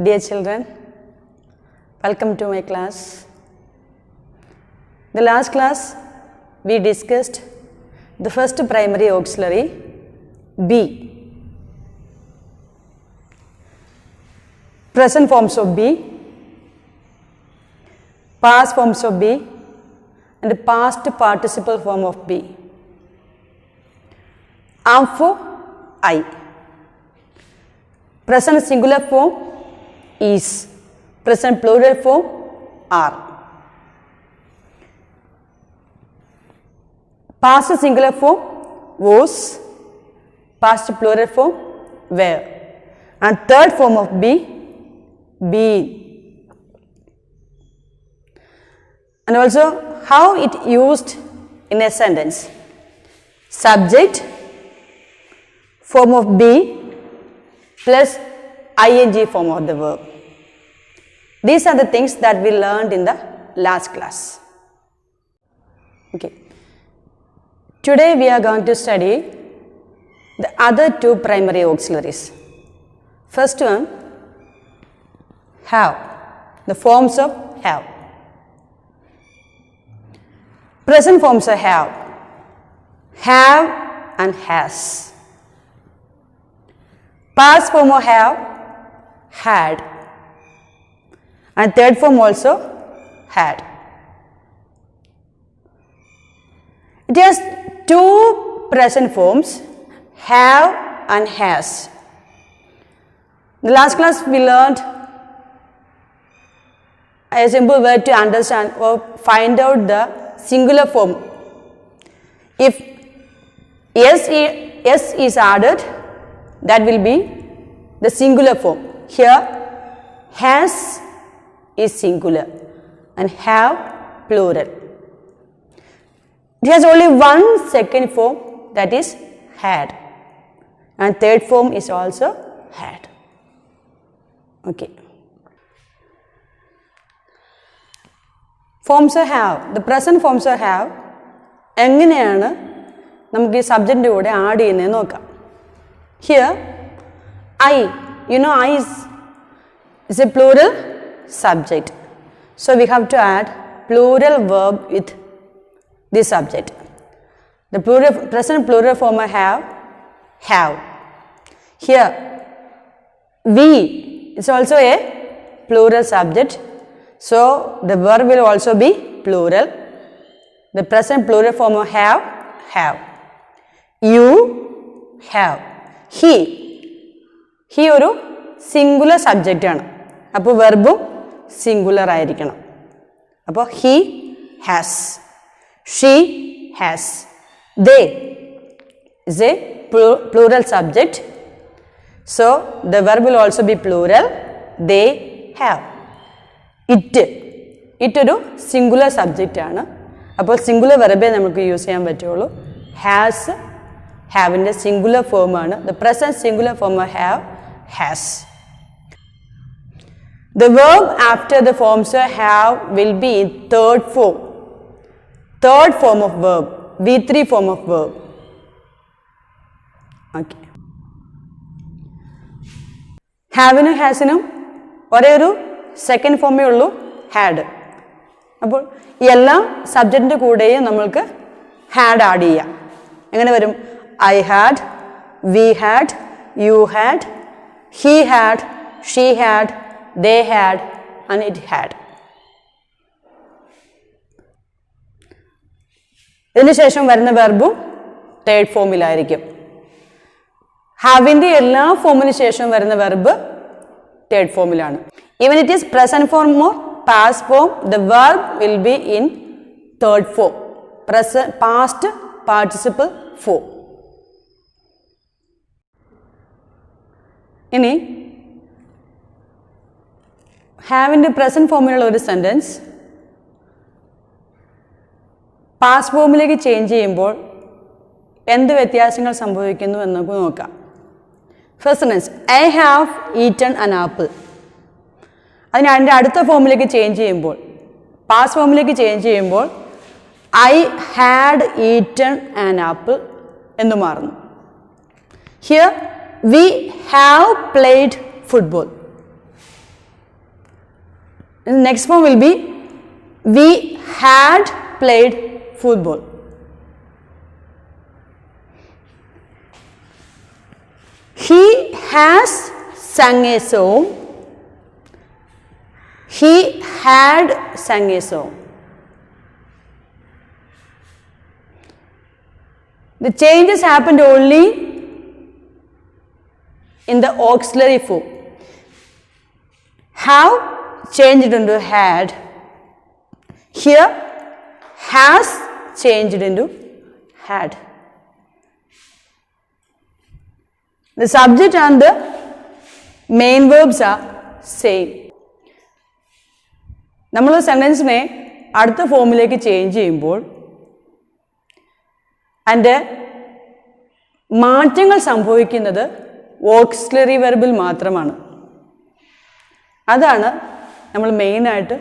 Dear children, welcome to my class. The last class we discussed the first primary auxiliary be. Present forms of be, past forms of be and past participle form of be. Am for I. Present singular form is. Present plural form are. Past singular form was. Past plural form were. And third form of be, been. And also how it used in a sentence. Subject, form of be plus ing form of the verb. These are the things that we learned in the last class. Okay. Today we are going to study the other two primary auxiliaries. First one, have. The forms of have. Present forms of have and has. Past form of have, had. And third form also had. It has two present forms, have and has. In the last class we learned a simple way to understand or find out the singular form. If s is added, that will be the singular form. Here has is singular and have plural. It has only one second form, that is had, and third form is also had. Okay. Forms of have. The present forms of have എങ്ങനെയാണ് നമുക്ക് ഈ സബ്ജക്റ്റിൻ്റെ കൂടെ add ചെയ്യുന്നതെന്ന് നോക്കാം. Here I, you know I is a plural subject. So we have to add plural verb with this subject. The present plural form of have. Here we is also a plural subject. So the verb will also be plural. The present plural form of have. You have. He ഒരു singular subject ആണ്. അപ്പോൾ വെർബും singular ആയിരിക്കണം. അപ്പോൾ he has, she has, they is a plural subject. So the verb will also be plural. They have. It ഒരു singular subject ആണ്. അപ്പോൾ singular വെർബേ നമുക്ക് യൂസ് ചെയ്യാൻ പറ്റുള്ളൂ. ഹാസ് ഹാവിൻ്റെ സിംഗുലർ ഫോമാണ്. The present singular form of have has. The verb after the forms of have will be in third form. Third form of verb, V3 form of verb. Okay. ഹാവിനും ഹാസിനും ഒരേ ഒരു second ഫോമേ ഉള്ളൂ, had. അപ്പോൾ എല്ലാ സബ്ജക്റ്റിൻ്റെ കൂടെയും നമ്മൾക്ക് had add ചെയ്യാം. എങ്ങനെ വരും? I had, we had, you had, he had, she had, they had and it had. ഇതിന് ശേഷം വരുന്ന വെർബും തേർഡ് ഫോമിലായിരിക്കും. ഹാവിൻ്റെ എല്ലാ ഫോമിന് ശേഷം വരുന്ന വെർബ് തേർഡ് ഫോമിലാണ്. Even it is present form or past form, the verb will be in third form. Past participle form. ഇനി ഹാവിൻ്റെ present ഫോമിലുള്ള ഒരു സെൻറ്റൻസ് പാസ്റ്റ് ഫോമിലേക്ക് ചേഞ്ച് ചെയ്യുമ്പോൾ എന്ത് വ്യത്യാസങ്ങൾ സംഭവിക്കുന്നു എന്ന് നമുക്ക് നോക്കാം. First sentence I have eaten an apple. അതിന് അതിൻ്റെ അടുത്ത ഫോമിലേക്ക് ചേഞ്ച് ചെയ്യുമ്പോൾ, പാസ്റ്റ് ഫോമിലേക്ക് ചേഞ്ച് ചെയ്യുമ്പോൾ I had eaten an apple എന്ന് മാറുന്നു. Here we have played football. The next form will be we had played football. He has sung a song. He had sung a song. The changes happened only in the auxiliary form. Have changed into had. Here, has changed into had. The subject and the main verbs are same. നമ്മൾ സെൻറ്റൻസിനെ അടുത്ത ഫോമിലേക്ക് change ചെയ്യുമ്പോൾ അതിൻ്റെ മാറ്റങ്ങൾ സംഭവിക്കുന്നത് auxiliary വെർബിൽ മാത്രമാണ്. അതാണ് നമ്മൾ മെയിനായിട്ട്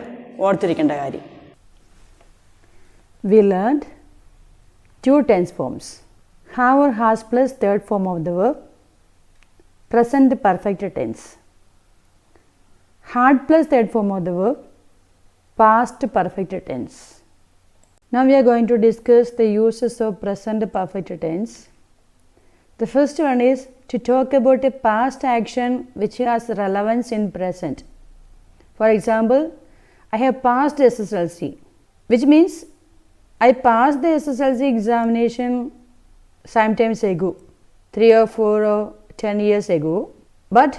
ഓർത്തിരിക്കേണ്ട കാര്യം. We learned 2 tense forms. Have or has plus third form of the verb, present perfect tense. Had plus third form of the verb, past perfect tense. Now we are going to discuss the uses of present perfect tense. The first one is to talk about a past action which has relevance in present. For example, I have passed SSLC, which means I passed the SSLC examination sometimes ago, 3 or 4 or 10 years ago. But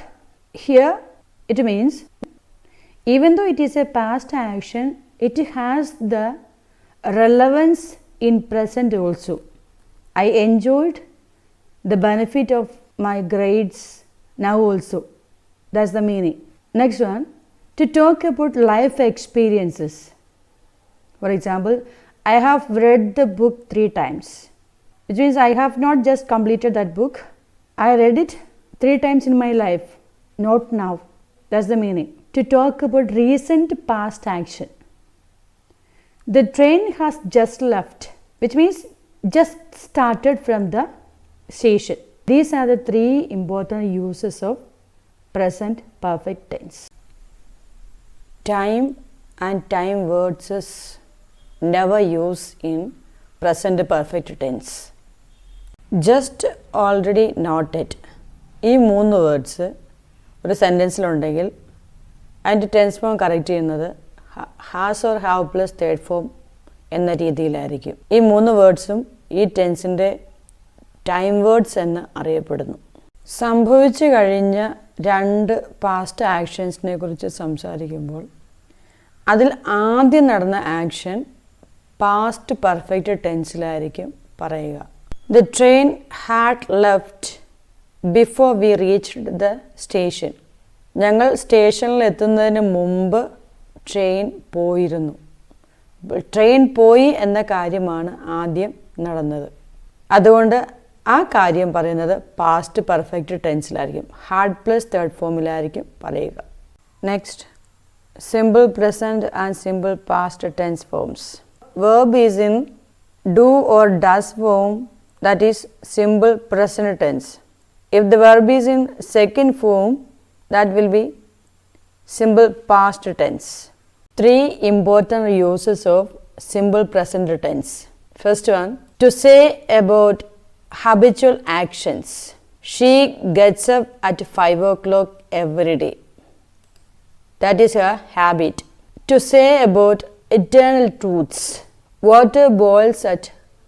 here it means even though it is a past action, it has the relevance in present also. I enjoyed the benefit of my grades now also. That's the meaning. Next one, to talk about life experiences. For example, I have read the book 3 times, which means I have not just completed that book. I read it 3 times in my life, not now. That's the meaning. To talk about recent past action. The train has just left, which means just started from the station. These are the 3 important uses of present perfect tense. Time and time words is never used in present perfect tense. Just already noted. ഈ 3 words ഒരു സെൻറ്റൻസിലുണ്ടെങ്കിൽ അതിൻ്റെ tense form correct ചെയ്യുന്നത് has or have plus third form എന്ന രീതിയിലായിരിക്കും. ഈ 3 വേർഡ്സും ഈ ടെൻസിൻ്റെ time words എന്ന് അറിയപ്പെടുന്നു. സംഭവിച്ചു കഴിഞ്ഞ 2 പാസ്റ്റ് ആക്ഷൻസിനെ കുറിച്ച് സംസാരിക്കുമ്പോൾ അതിൽ ആദ്യം നടന്ന ആക്ഷൻ പാസ്റ്റ് പെർഫെക്റ്റ് ടെൻസിലായിരിക്കും പറയുക. The train had left before we reached the station. ഞങ്ങൾ സ്റ്റേഷനിൽ എത്തുന്നതിന് മുമ്പ് ട്രെയിൻ പോയിരുന്നു. ട്രെയിൻ പോയി എന്ന കാര്യമാണ് ആദ്യം നടന്നത്. അതുകൊണ്ട് ആ കാര്യം പറയുന്നത് പാസ്റ്റ് പെർഫെക്റ്റ് ടെൻസിലായിരിക്കും. ഹാഡ് പ്ലസ് തേർഡ് ഫോമിലായിരിക്കും പറയുക. Next, simple present and simple past tense forms. Verb is in do or does form, that is simple present tense. If the verb is in second form, that will be simple past tense. 3 important uses of simple present tense. First one, to say about habitual actions. She gets up at 5 o'clock every day. That is her habit. To say about eternal truths. Water boils at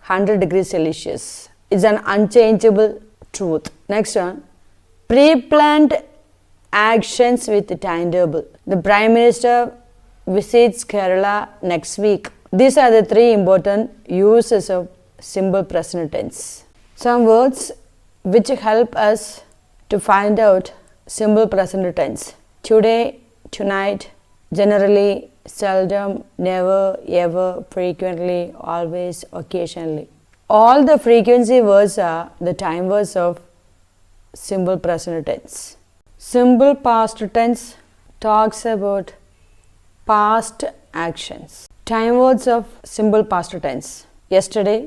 100 degrees Celsius. It's an unchangeable truth. Next one, pre-planned actions with timetable. The Prime Minister visits Kerala next week. These are the 3 important uses of simple present tense. Some words which help us to find out simple present tense. Today, tonight, generally, seldom, never, ever, frequently, always, occasionally. All the frequency words are the time words of simple present tense. Simple past tense talks about past actions. Time words of simple past tense. Yesterday,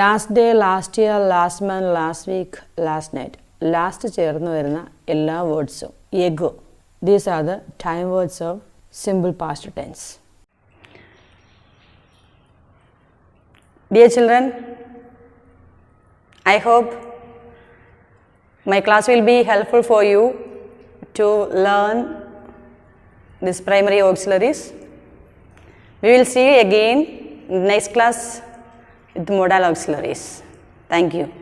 last day, last year, last month, last week, last night. Last ചേർന്ന് വരുന്ന എല്ലാ വേർഡ്സും. Ago. These are the time words of simple past tense. Dear children, I hope my class will be helpful for you to learn these primary auxiliaries. We will see you again in the next class with modal auxiliaries. Thank you.